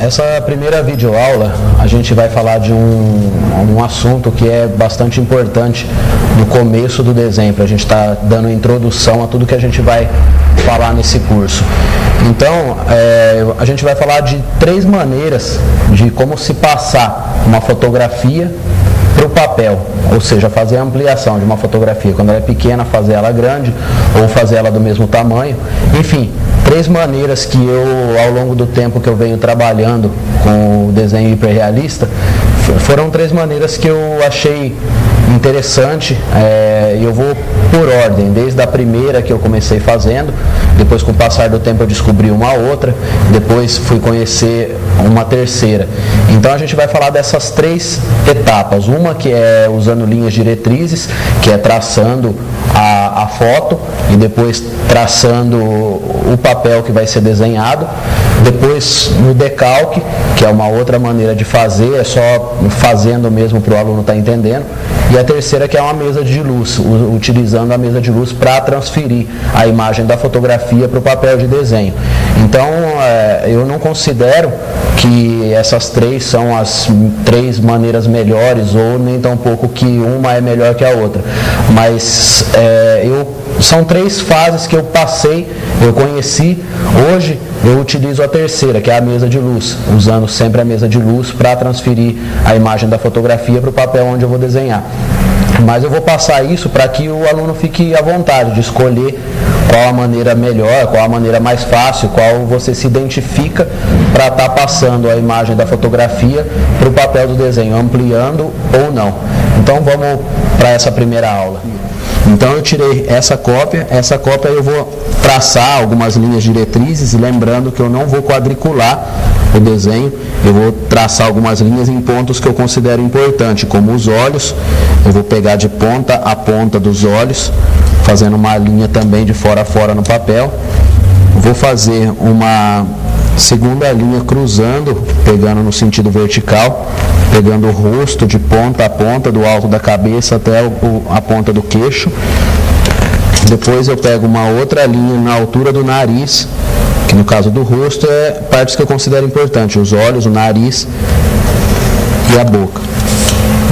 Essa primeira videoaula a gente vai falar de um assunto que é bastante importante no começo do desenho, para a gente estar dando introdução a tudo que a gente vai falar nesse curso. Então, a gente vai falar de 3 maneiras de como se passar uma fotografia para o papel, ou seja, fazer a ampliação de uma fotografia, quando ela é pequena, fazer ela grande, ou fazer ela do mesmo tamanho, enfim, 3 maneiras que eu, ao longo do tempo que eu venho trabalhando com o desenho hiperrealista, foram 3 maneiras que eu achei interessante, e eu vou por ordem, desde a primeira que eu comecei fazendo, depois com o passar do tempo eu descobri uma outra, depois fui conhecer uma terceira. Então a gente vai falar dessas 3 etapas, uma que é usando linhas diretrizes, que é traçando a foto e depois traçando o papel que vai ser desenhado, depois no decalque, que é uma outra maneira de fazer, é só fazendo mesmo para o aluno estar entendendo, e a terceira que é uma mesa de luz, utilizando a mesa de luz para transferir a imagem da fotografia para o papel de desenho. Então eu não considero que essas 3 são as 3 maneiras melhores, ou nem tão pouco que uma é melhor que a outra, mas são 3 fases que eu passei, eu conheci. Hoje eu utilizo a terceira, que é a mesa de luz, usando sempre a mesa de luz para transferir a imagem da fotografia para o papel onde eu vou desenhar. Mas eu vou passar isso para que o aluno fique à vontade de escolher qual a maneira melhor, qual a maneira mais fácil, qual você se identifica para estar passando a imagem da fotografia para o papel do desenho, ampliando ou não. Então vamos para essa primeira aula. Então eu tirei essa cópia eu vou traçar algumas linhas diretrizes, lembrando que eu não vou quadricular o desenho, eu vou traçar algumas linhas em pontos que eu considero importante, como os olhos, eu vou pegar de ponta a ponta dos olhos, fazendo uma linha também de fora a fora no papel, vou fazer uma segunda linha cruzando, pegando no sentido vertical, pegando o rosto de ponta a ponta, do alto da cabeça até a ponta do queixo. Depois eu pego uma outra linha na altura do nariz, que no caso do rosto é partes que eu considero importantes, os olhos, o nariz e a boca.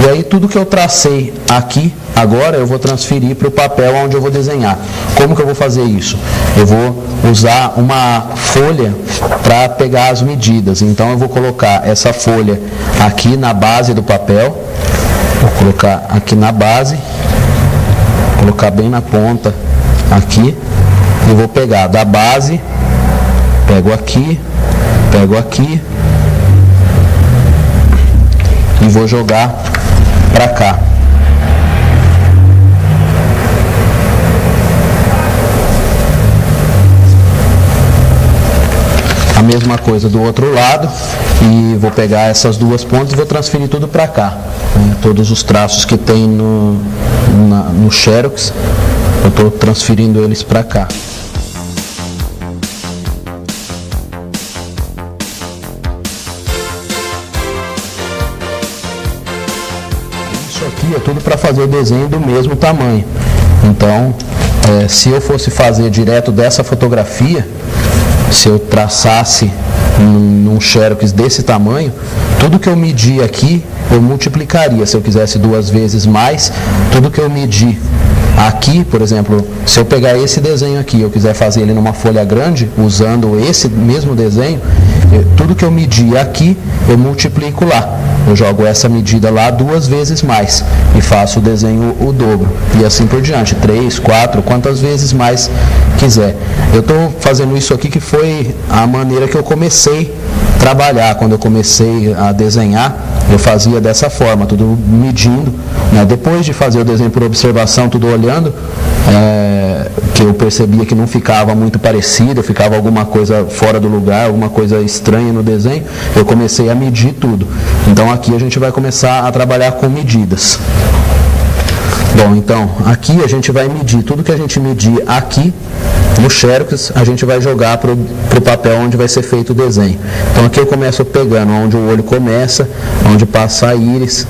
E aí tudo que eu tracei aqui, agora eu vou transferir para o papel onde eu vou desenhar. Como que eu vou fazer isso? Eu vou usar uma folha para pegar as medidas. Então eu vou colocar essa folha aqui na base do papel. Vou colocar aqui na base, colocar bem na ponta aqui. E vou pegar da base, pego aqui e vou jogar para cá. A mesma coisa do outro lado, e vou pegar essas 2 pontas e vou transferir tudo para cá, todos os traços que tem no Xerox, eu estou transferindo eles para cá. Isso aqui é tudo para fazer o desenho do mesmo tamanho. Então, se eu fosse fazer direto dessa fotografia, se eu traçasse num Xerox desse tamanho, tudo que eu medir aqui, eu multiplicaria. Se eu quisesse 2 vezes mais, tudo que eu medir aqui, por exemplo, se eu pegar esse desenho aqui, eu quiser fazer ele numa folha grande, usando esse mesmo desenho, tudo que eu medir aqui, eu multiplico lá. Eu jogo essa medida lá 2 vezes mais e faço o desenho o dobro. E assim por diante, 3, 4, quantas vezes mais quiser. Eu estou fazendo isso aqui que foi a maneira que eu comecei a trabalhar. Quando eu comecei a desenhar, eu fazia dessa forma, tudo medindo. Depois de fazer o desenho por observação, tudo olhando, que eu percebia que não ficava muito parecido, ficava alguma coisa fora do lugar, alguma coisa estranha no desenho, eu comecei a medir tudo. Então aqui a gente vai começar a trabalhar com medidas. Bom, então aqui a gente vai medir tudo que a gente medir aqui no Xerox, a gente vai jogar para o papel onde vai ser feito o desenho. Então aqui eu começo pegando onde o olho começa, onde passa a íris,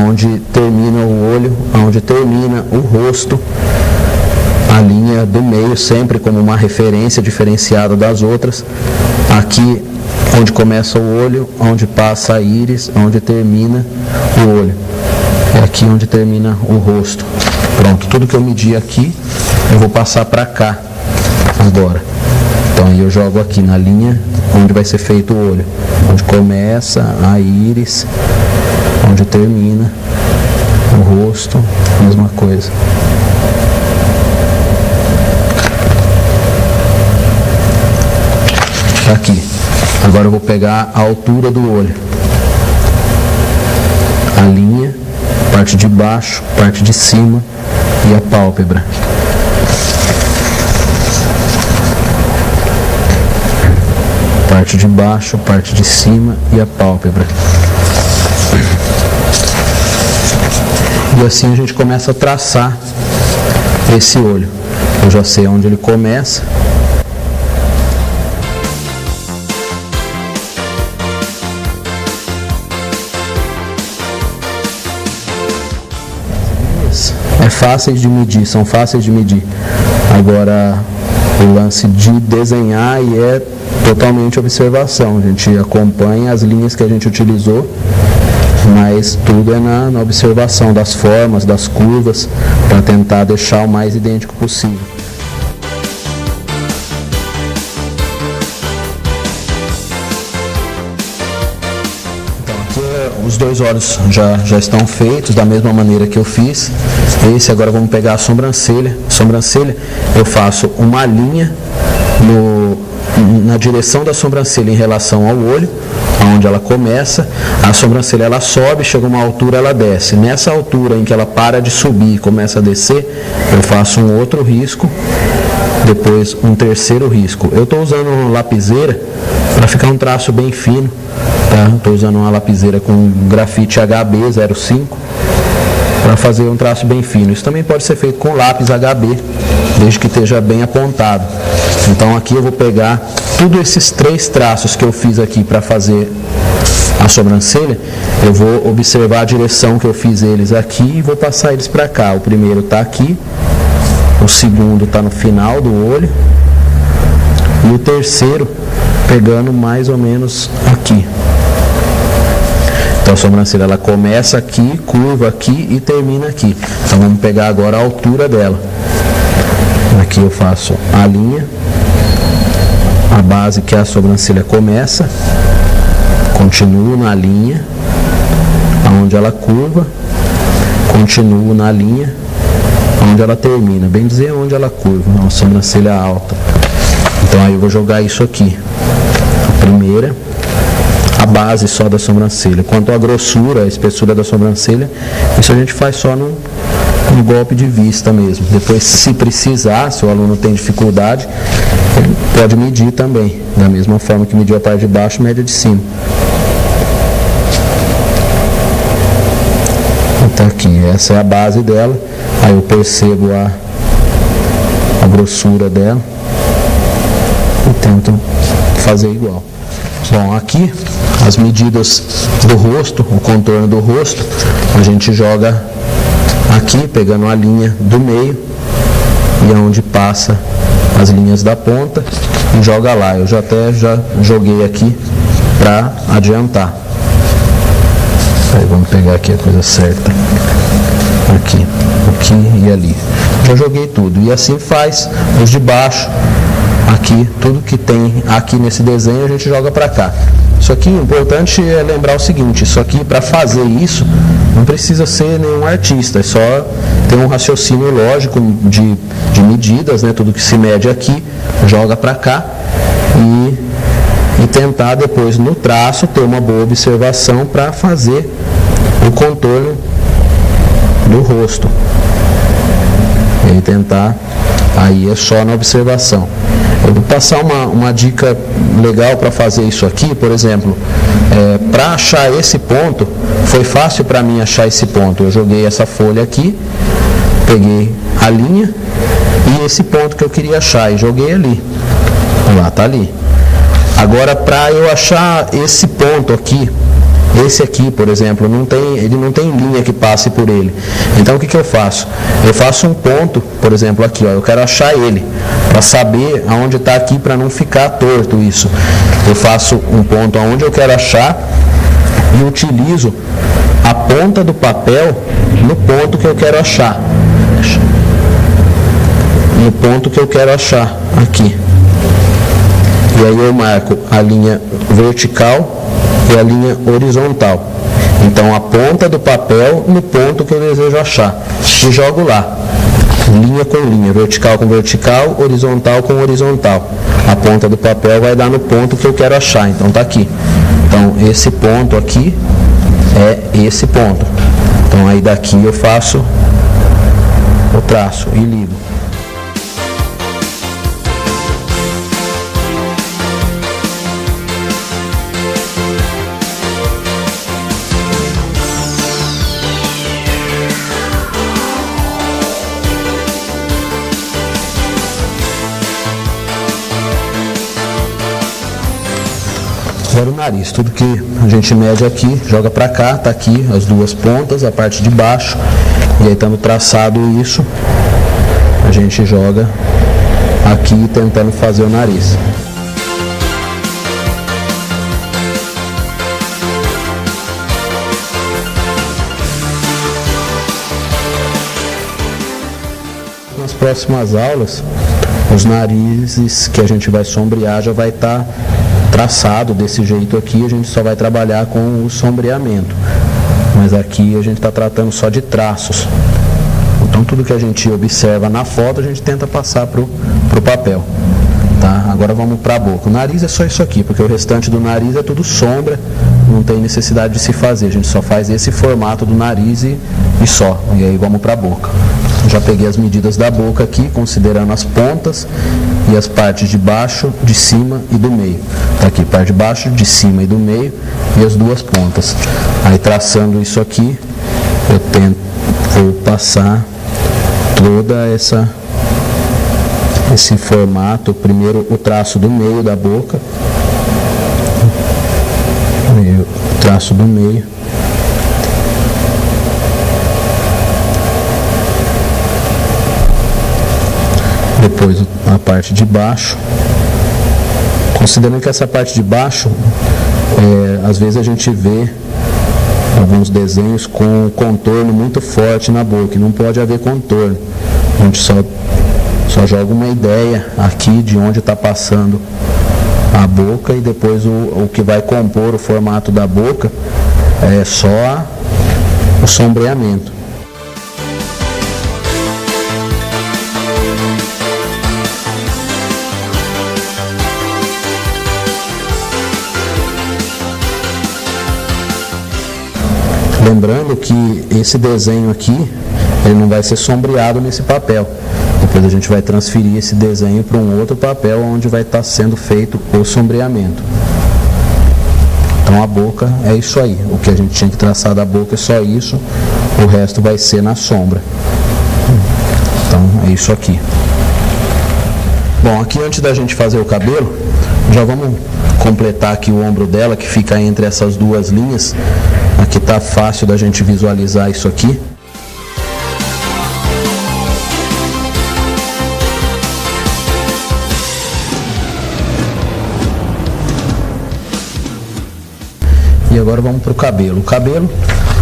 onde termina o olho, onde termina o rosto, a linha do meio sempre como uma referência diferenciada das outras. Aqui onde começa o olho, onde passa a íris, onde termina o olho. É aqui onde termina o rosto. Pronto, tudo que eu medi aqui, eu vou passar para cá agora. Então aí eu jogo aqui na linha onde vai ser feito o olho, onde começa a íris, onde termina o rosto, mesma coisa. Tá aqui. Agora eu vou pegar a altura do olho, a linha, parte de baixo, parte de cima e a pálpebra. Parte de baixo, parte de cima e a pálpebra. E assim a gente começa a traçar esse olho. Eu já sei onde ele começa. É fáceis de medir, são fáceis de medir. Agora, o lance de desenhar e é totalmente observação. A gente acompanha as linhas que a gente utilizou, mas tudo é na observação das formas, das curvas, para tentar deixar o mais idêntico possível. Então aqui os dois olhos já estão feitos da mesma maneira que eu fiz. Esse agora vamos pegar a sobrancelha. Sobrancelha eu faço uma linha na direção da sobrancelha em relação ao olho, onde ela começa. A sobrancelha ela sobe, chega a uma altura, ela desce. Nessa altura em que ela para de subir e começa a descer, eu faço um outro risco, depois um terceiro risco. Eu estou usando uma lapiseira para ficar um traço bem fino, tá? Estou usando uma lapiseira com grafite HB 05 para fazer um traço bem fino. Isso também pode ser feito com lápis HB, desde que esteja bem apontado. Então aqui eu vou pegar todos esses três traços que eu fiz aqui para fazer a sobrancelha, eu vou observar a direção que eu fiz eles aqui e vou passar eles para cá. O primeiro está aqui, o segundo está no final do olho e o terceiro pegando mais ou menos aqui. Então a sobrancelha ela começa aqui, curva aqui e termina aqui. Então vamos pegar agora a altura dela. Aqui eu faço a linha, a base que a sobrancelha começa, continuo na linha, onde ela curva, continuo na linha, onde ela termina, bem dizer onde ela curva, uma sobrancelha alta. Então aí eu vou jogar isso aqui, a primeira, a base só da sobrancelha. Quanto à grossura, a espessura da sobrancelha, isso a gente faz só no golpe de vista mesmo. Depois, se precisar, se o aluno tem dificuldade, ele pode medir também, da mesma forma que mediu a parte de baixo, mede a de cima. Então aqui, essa é a base dela, aí eu percebo a grossura dela e tento fazer igual. Bom, aqui as medidas do rosto, o contorno do rosto, a gente joga aqui, pegando a linha do meio e onde passa as linhas da ponta e joga lá. Eu já joguei aqui para adiantar. Aí vamos pegar aqui a coisa certa. Aqui e ali. Já joguei tudo. E assim faz os de baixo. Aqui, tudo que tem aqui nesse desenho a gente joga para cá. Isso aqui, o importante é lembrar o seguinte, isso aqui, para fazer isso, não precisa ser nenhum artista, é só ter um raciocínio lógico de medidas, né? Tudo que se mede aqui, joga para cá e tentar depois no traço ter uma boa observação para fazer o contorno do rosto. E aí tentar, aí é só na observação. Eu vou passar uma dica legal para fazer isso aqui, por exemplo, para achar esse ponto, foi fácil para mim achar esse ponto. Eu joguei essa folha aqui, peguei a linha e esse ponto que eu queria achar e joguei ali. Lá, tá ali. Agora, para eu achar esse ponto aqui, esse aqui, por exemplo, ele não tem linha que passe por ele. Então o que eu faço? Eu faço um ponto, por exemplo, aqui, ó, eu quero achar ele, para saber aonde está aqui, para não ficar torto isso. Eu faço um ponto aonde eu quero achar e utilizo a ponta do papel no ponto que eu quero achar. No ponto que eu quero achar, aqui. E aí eu marco a linha vertical e a linha horizontal. Então a ponta do papel no ponto que eu desejo achar. E jogo lá. Linha com linha, vertical com vertical, horizontal com horizontal. A ponta do papel vai dar no ponto que eu quero achar. Então tá aqui. Então esse ponto aqui é esse ponto. Então aí daqui eu faço o traço e ligo. Agora o nariz, tudo que a gente mede aqui, joga para cá, tá aqui as duas pontas, a parte de baixo, e aí estando traçado isso, a gente joga aqui tentando fazer o nariz. Nas próximas aulas, os narizes que a gente vai sombrear já vai estar traçado desse jeito aqui, a gente só vai trabalhar com o sombreamento. Mas aqui a gente está tratando só de traços. Então tudo que a gente observa na foto a gente tenta passar para o papel. Tá? Agora vamos para a boca. O nariz é só isso aqui, porque o restante do nariz é tudo sombra, não tem necessidade de se fazer. A gente só faz esse formato do nariz e só. E aí vamos para a boca. Já peguei as medidas da boca aqui, considerando as pontas e as partes de baixo, de cima e do meio. Tá aqui, parte de baixo, de cima e do meio e as duas pontas. Aí traçando isso aqui, eu vou passar toda esse formato. Primeiro o traço do meio da boca, o traço do meio. Depois a parte de baixo, considerando que essa parte de baixo, às vezes a gente vê alguns desenhos com contorno muito forte na boca, e não pode haver contorno. A gente só joga uma ideia aqui de onde está passando a boca, e depois o que vai compor o formato da boca é só o sombreamento. Lembrando que esse desenho aqui, ele não vai ser sombreado nesse papel. Depois a gente vai transferir esse desenho para um outro papel onde vai estar sendo feito o sombreamento. Então a boca é isso aí. O que a gente tinha que traçar da boca é só isso. O resto vai ser na sombra. Então é isso aqui. Bom, aqui antes da gente fazer o cabelo, já vamos completar aqui o ombro dela, que fica entre essas duas linhas. Aqui está fácil da gente visualizar isso aqui. E agora vamos para o cabelo. O cabelo,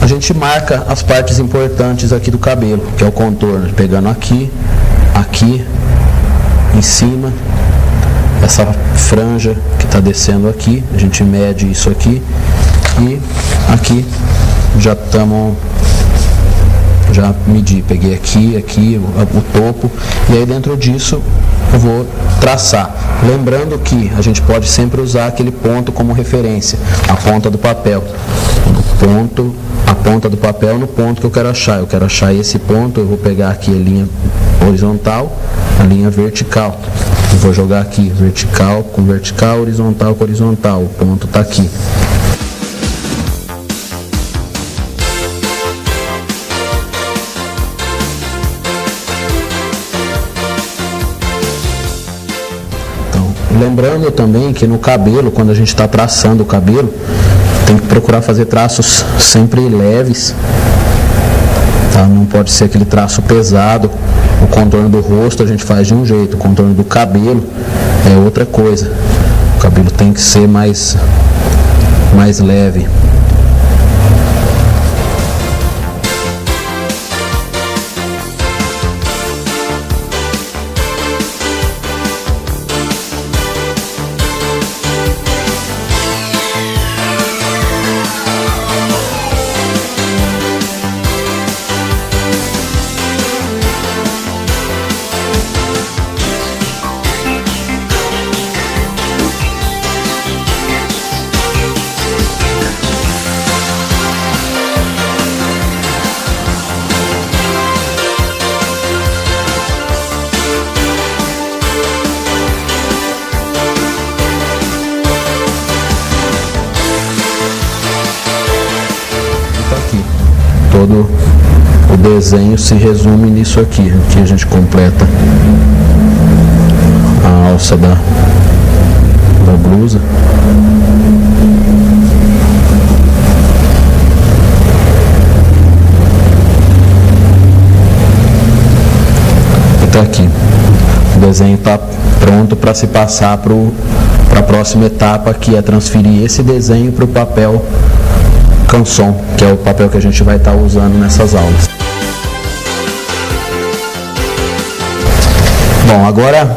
a gente marca as partes importantes aqui do cabelo, que é o contorno, pegando aqui, aqui, em cima, essa franja que está descendo aqui, a gente mede isso aqui. E aqui já medi, peguei aqui o topo, e aí dentro disso eu vou traçar. Lembrando que a gente pode sempre usar aquele ponto como referência, a ponta do papel. A ponta do papel no ponto que eu quero achar. Eu quero achar esse ponto, eu vou pegar aqui a linha horizontal, a linha vertical. Eu vou jogar aqui vertical com vertical, horizontal com horizontal. O ponto está aqui. Lembrando também que no cabelo, quando a gente está traçando o cabelo, tem que procurar fazer traços sempre leves, tá? Não pode ser aquele traço pesado. O contorno do rosto a gente faz de um jeito, o contorno do cabelo é outra coisa. O cabelo tem que ser mais leve. Todo o desenho se resume nisso aqui. Aqui a gente completa a alça da blusa. E tá aqui. O desenho está pronto para se passar para a próxima etapa, que é transferir esse desenho para o papel canson, que é o papel que a gente vai estar usando nessas aulas. Bom, agora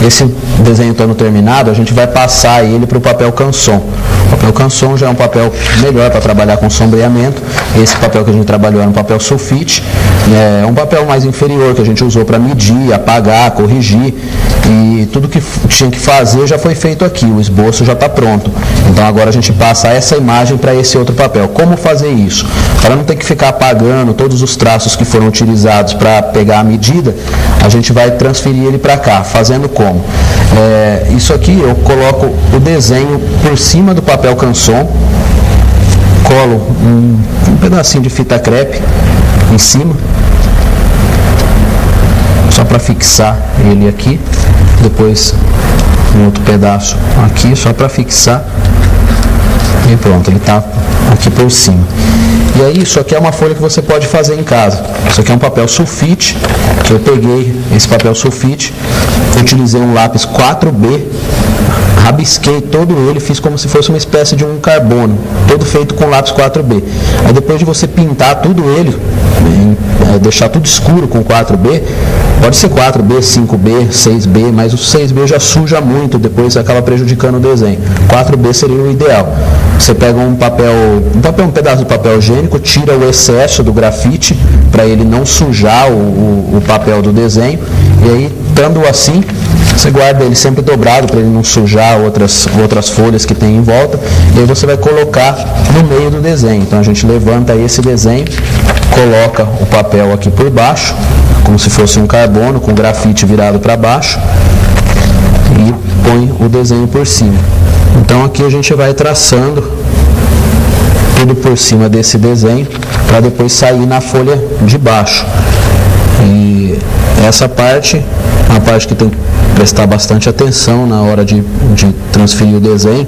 esse desenho estando terminado, a gente vai passar ele para o papel canson. O papel canson já é um papel melhor para trabalhar com sombreamento. Esse papel que a gente trabalhou era um papel sulfite, é um papel mais inferior que a gente usou para medir, apagar, corrigir, e tudo que tinha que fazer já foi feito aqui, o esboço já está pronto. Então agora a gente passa essa imagem para esse outro papel. Como fazer isso? Para não ter que ficar apagando todos os traços que foram utilizados para pegar a medida, a gente vai transferir ele para cá. Fazendo como? Isso aqui eu coloco o desenho por cima do papel canson, colo um pedacinho de fita crepe em cima, só para fixar ele aqui, depois um outro pedaço aqui, só para fixar, e pronto, ele está aqui por cima. E aí isso aqui é uma folha que você pode fazer em casa. Isso aqui é um papel sulfite, que eu peguei esse papel sulfite, utilizei um lápis 4B, rabisquei todo ele, fiz como se fosse uma espécie de um carbono, todo feito com lápis 4B. Aí depois de você pintar tudo ele, deixar tudo escuro com 4B, pode ser 4B, 5B, 6B, mas o 6B já suja muito, depois acaba prejudicando o desenho. 4B seria o ideal. Você pega um pedaço de papel higiênico, tira o excesso do grafite para ele não sujar o papel do desenho, e aí, estando assim, você guarda ele sempre dobrado para ele não sujar outras folhas que tem em volta, e aí você vai colocar no meio do desenho. Então a gente levanta esse desenho, coloca o papel aqui por baixo, como se fosse um carbono com grafite virado para baixo, e põe o desenho por cima. Então aqui a gente vai traçando tudo por cima desse desenho para depois sair na folha de baixo. E essa parte é uma parte que tem que prestar bastante atenção na hora de transferir o desenho,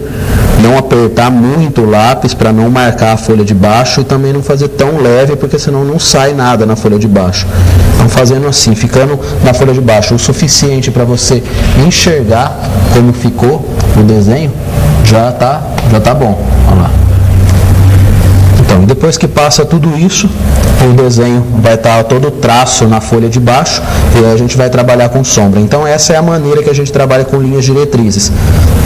não apertar muito o lápis para não marcar a folha de baixo e também não fazer tão leve, porque senão não sai nada na folha de baixo. Então fazendo assim, ficando na folha de baixo o suficiente para você enxergar como ficou o desenho, já tá bom. Olha lá. Então, depois que passa tudo isso, o desenho vai estar todo traço na folha de baixo, e aí a gente vai trabalhar com sombra. Então essa é a maneira que a gente trabalha com linhas diretrizes.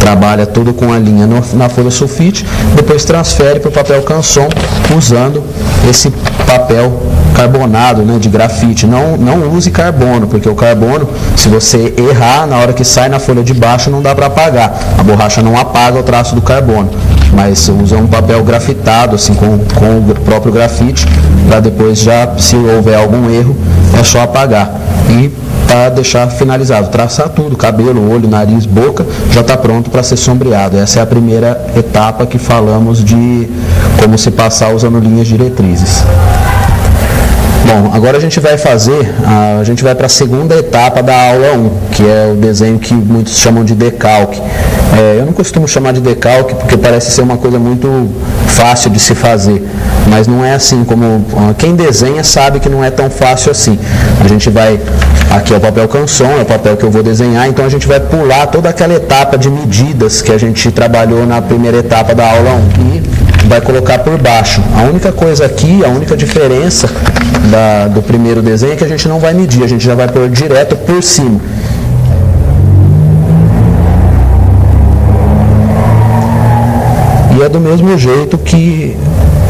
Trabalha tudo com a linha na folha sulfite, depois transfere para o papel canson usando esse papel carbonado, né, de grafite. Não use carbono, porque o carbono, se você errar, na hora que sai na folha de baixo, não dá para apagar. A borracha não apaga o traço do carbono, mas usa um papel grafitado, assim, com o próprio grafite, para depois já, se houver algum erro, é só apagar. E para deixar finalizado, traçar tudo, cabelo, olho, nariz, boca, já está pronto para ser sombreado. Essa é a primeira etapa que falamos de como se passar usando linhas diretrizes. Bom, agora a gente vai para a segunda etapa da aula 1, que é o desenho que muitos chamam de decalque. Eu não costumo chamar de decalque porque parece ser uma coisa muito fácil de se fazer, mas não é assim como quem desenha sabe que não é tão fácil assim. A gente vai, aqui é o papel canson, é o papel que eu vou desenhar, então a gente vai pular toda aquela etapa de medidas que a gente trabalhou na primeira etapa da aula 1 e vai colocar por baixo. A única coisa aqui, a única diferença do primeiro desenho é que a gente não vai medir, a gente já vai pôr direto por cima. E é do mesmo jeito que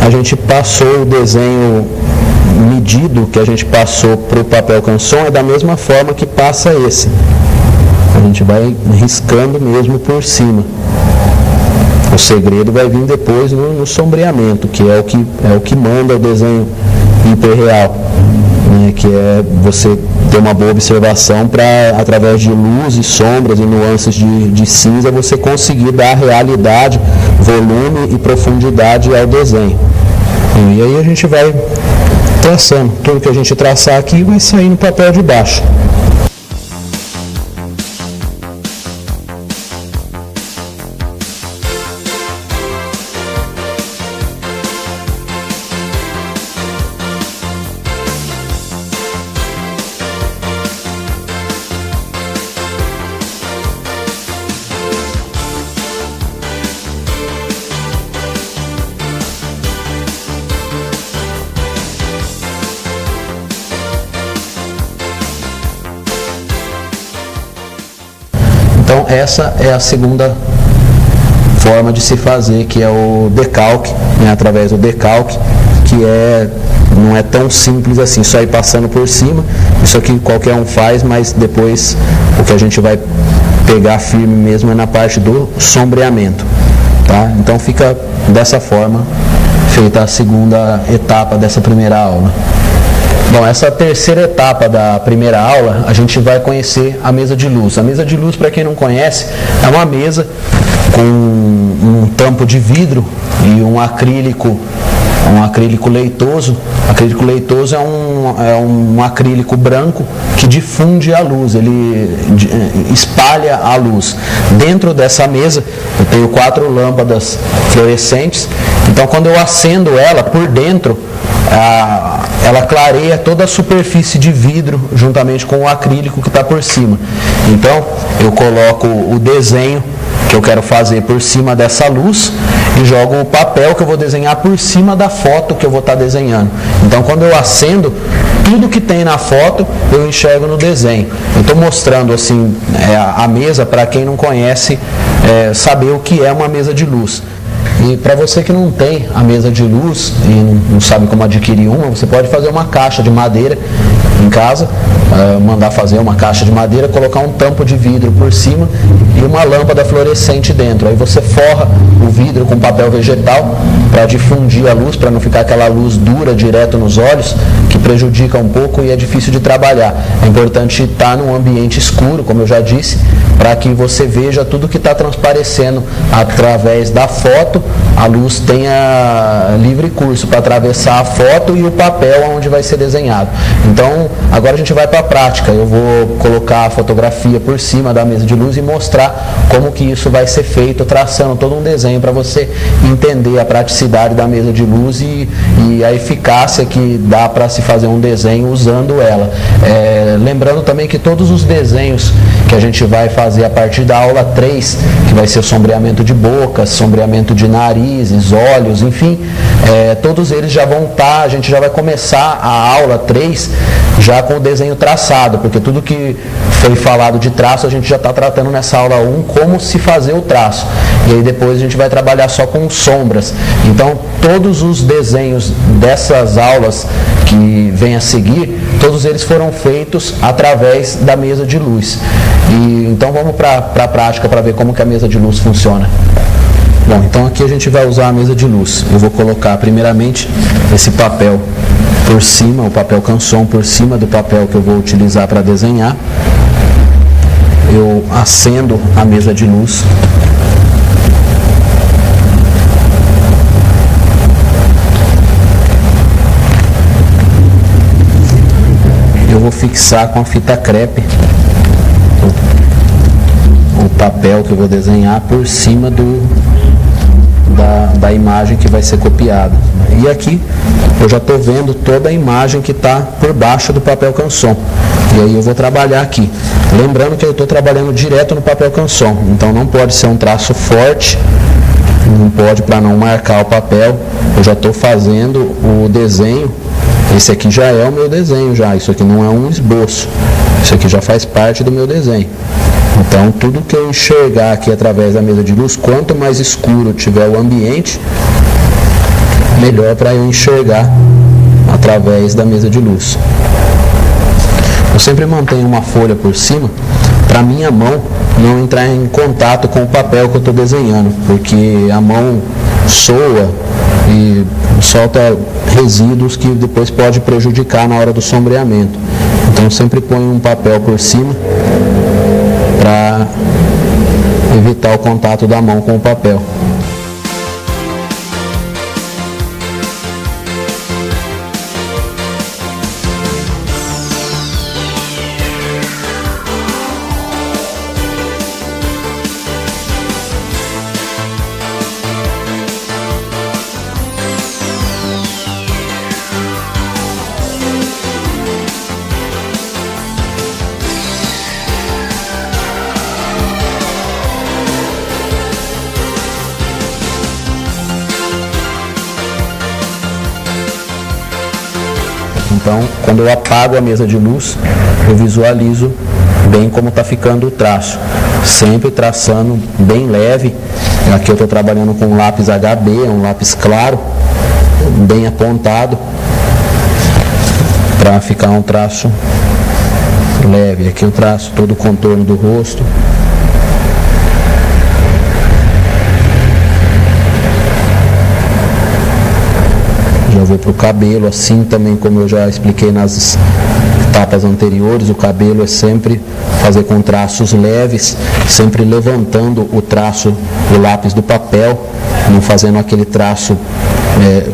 a gente passou o desenho medido, que a gente passou para o papel canson, é da mesma forma que passa esse. A gente vai riscando mesmo por cima. O segredo vai vir depois no sombreamento, que é o que manda o desenho hiperreal, né? Que é você ter uma boa observação para, através de luz e sombras e nuances de cinza, você conseguir dar realidade, volume e profundidade ao desenho. E aí a gente vai traçando. Tudo que a gente traçar aqui vai sair no papel de baixo. Então essa é a segunda forma de se fazer, que é o decalque, né, através do decalque, que não é tão simples assim, só ir passando por cima. Isso aqui qualquer um faz, mas depois o que a gente vai pegar firme mesmo é na parte do sombreamento, tá? Então fica dessa forma feita a segunda etapa dessa primeira aula. Bom, essa terceira etapa da primeira aula, a gente vai conhecer a mesa de luz. A mesa de luz, para quem não conhece, é uma mesa com um tampo de vidro e um acrílico leitoso. Acrílico leitoso é um acrílico branco que difunde a luz, ele espalha a luz. Dentro dessa mesa eu tenho 4 lâmpadas fluorescentes, então quando eu acendo ela por dentro, ela clareia toda a superfície de vidro juntamente com o acrílico que está por cima. Então eu coloco o desenho que eu quero fazer por cima dessa luz e jogo o papel que eu vou desenhar por cima da foto que eu vou estar desenhando. Então quando eu acendo, tudo que tem na foto eu enxergo no desenho. Eu estou mostrando assim a mesa para quem não conhece, saber o que é uma mesa de luz. E para você que não tem a mesa de luz e não sabe como adquirir uma, você pode fazer uma caixa de madeira em casa, mandar fazer uma caixa de madeira, colocar um tampo de vidro por cima e uma lâmpada fluorescente dentro. Aí você forra o vidro com papel vegetal para difundir a luz, para não ficar aquela luz dura direto nos olhos, que prejudica um pouco e é difícil de trabalhar. É importante estar num ambiente escuro, como eu já disse, para que você veja tudo que está transparecendo através da foto, a luz tenha livre curso para atravessar a foto e o papel onde vai ser desenhado. Então, agora a gente vai para a prática. Eu vou colocar a fotografia por cima da mesa de luz e mostrar como que isso vai ser feito, traçando todo um desenho para você entender a praticidade da mesa de luz e a eficácia que dá para se fazer um desenho usando ela. Lembrando também que todos os desenhos que a gente vai fazer a partir da aula 3, que vai ser sombreamento de boca, sombreamento de narizes, olhos, enfim, todos eles já vão estar, a gente já vai começar a aula 3 já com o desenho traçado, porque tudo que foi falado de traço a gente já está tratando nessa aula 1 como se fazer o traço. E aí depois a gente vai trabalhar só com sombras. Então todos os desenhos dessas aulas que vêm a seguir, todos eles foram feitos através da mesa de luz. E então vamos para a prática para ver como que a mesa de luz funciona. Bom, então aqui a gente vai usar a mesa de luz. Eu vou colocar primeiramente esse papel por cima, o papel canson por cima do papel que eu vou utilizar para desenhar. Eu acendo a mesa de luz. Eu vou fixar com a fita crepe o papel que eu vou desenhar por cima da imagem que vai ser copiada. E aqui eu já estou vendo toda a imagem que está por baixo do papel canson. E aí eu vou trabalhar aqui. Lembrando que eu estou trabalhando direto no papel canson, então não pode ser um traço forte, não pode, para não marcar o papel. Eu já estou fazendo o desenho. Esse aqui já é o meu desenho já, isso aqui não é um esboço, isso aqui já faz parte do meu desenho. Então tudo que eu enxergar aqui através da mesa de luz, quanto mais escuro tiver o ambiente, melhor para eu enxergar através da mesa de luz. Eu sempre mantenho uma folha por cima para minha mão não entrar em contato com o papel que eu estou desenhando, porque a mão soa e solta resíduos que depois pode prejudicar na hora do sombreamento. Então eu sempre ponho um papel por cima para evitar o contato da mão com o papel. Então, quando eu apago a mesa de luz, eu visualizo bem como está ficando o traço. Sempre traçando bem leve. Aqui eu estou trabalhando com um lápis HB, um lápis claro, bem apontado, para ficar um traço leve. Aqui eu traço todo o contorno do rosto. Já vou para o cabelo, assim também como eu já expliquei nas etapas anteriores, o cabelo é sempre fazer com traços leves, sempre levantando o traço do lápis do papel, não fazendo aquele traço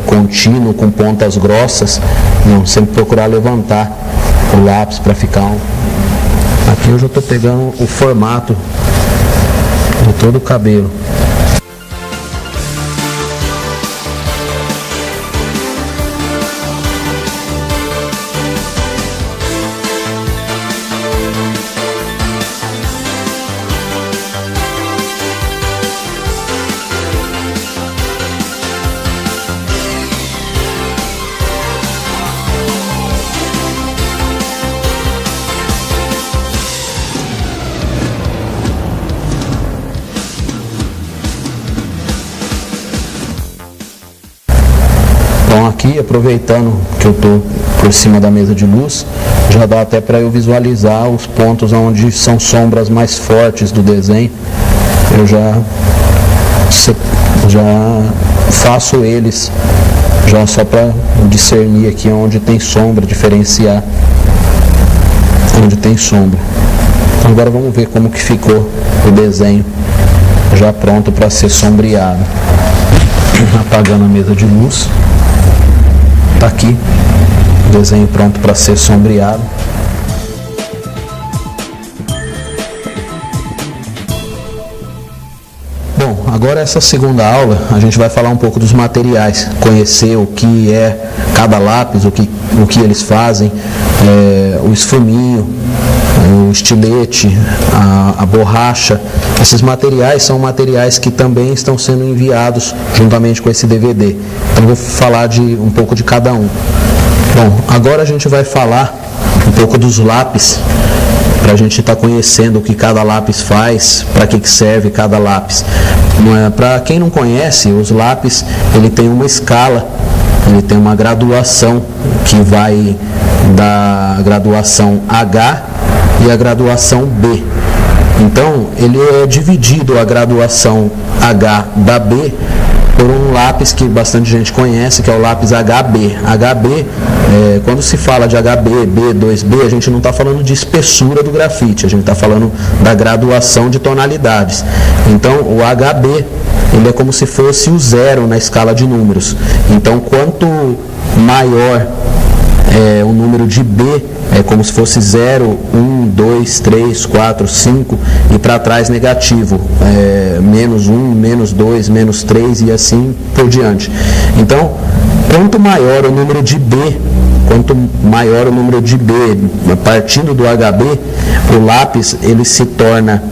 contínuo com pontas grossas, não, sempre procurar levantar o lápis para ficar Aqui eu já estou pegando o formato de todo o cabelo. Então aqui, aproveitando que eu estou por cima da mesa de luz, já dá até para eu visualizar os pontos onde são sombras mais fortes do desenho. Eu já faço eles, já só para discernir aqui onde tem sombra, diferenciar onde tem sombra. Então agora vamos ver como que ficou o desenho já pronto para ser sombreado. Apagando a mesa de luz. Está aqui o desenho pronto para ser sombreado. Bom, agora essa segunda aula a gente vai falar um pouco dos materiais, conhecer o que é cada lápis, o que eles fazem, o esfuminho, o estilete, a borracha. Esses materiais são materiais que também estão sendo enviados juntamente com esse DVD. Então eu vou falar um pouco de cada um. Bom, agora a gente vai falar um pouco dos lápis, para a gente estar conhecendo o que cada lápis faz, para que serve cada lápis. Para quem não conhece, os lápis, ele tem uma escala, ele tem uma graduação que vai da graduação H e a graduação B. Então, ele é dividido a graduação H da B por um lápis que bastante gente conhece, que é o lápis HB. HB, quando se fala de HB, B, 2B, a gente não está falando de espessura do grafite, a gente está falando da graduação de tonalidades. Então, o HB, ele é como se fosse o zero na escala de números. Então, quanto maior o número de B é como se fosse 0, 1, 2, 3, 4, 5 e para trás negativo, menos 1, menos 2, menos 3 e assim por diante. Então, quanto maior o número de B, partindo do HB, o lápis ele se torna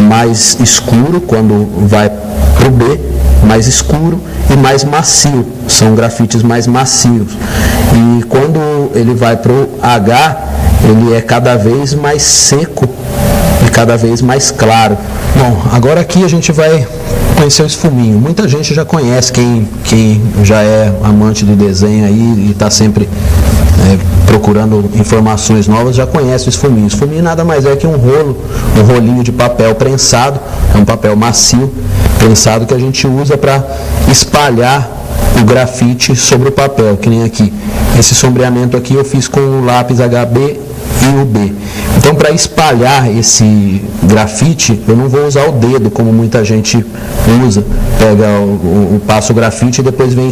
mais escuro quando vai para o B, mais escuro e mais macio, são grafites mais macios. E quando ele vai para o H, ele é cada vez mais seco e cada vez mais claro. Bom, agora aqui a gente vai conhecer o esfuminho. Muita gente já conhece, quem já é amante do desenho aí e está sempre procurando informações novas, já conhece o esfuminho. O esfuminho nada mais é que um rolinho de papel prensado, é um papel macio, prensado, que a gente usa para espalhar o grafite sobre o papel, que nem aqui. Esse sombreamento aqui eu fiz com o lápis HB e o B. Então, para espalhar esse grafite, eu não vou usar o dedo, como muita gente usa. Pega passa o grafite e depois vem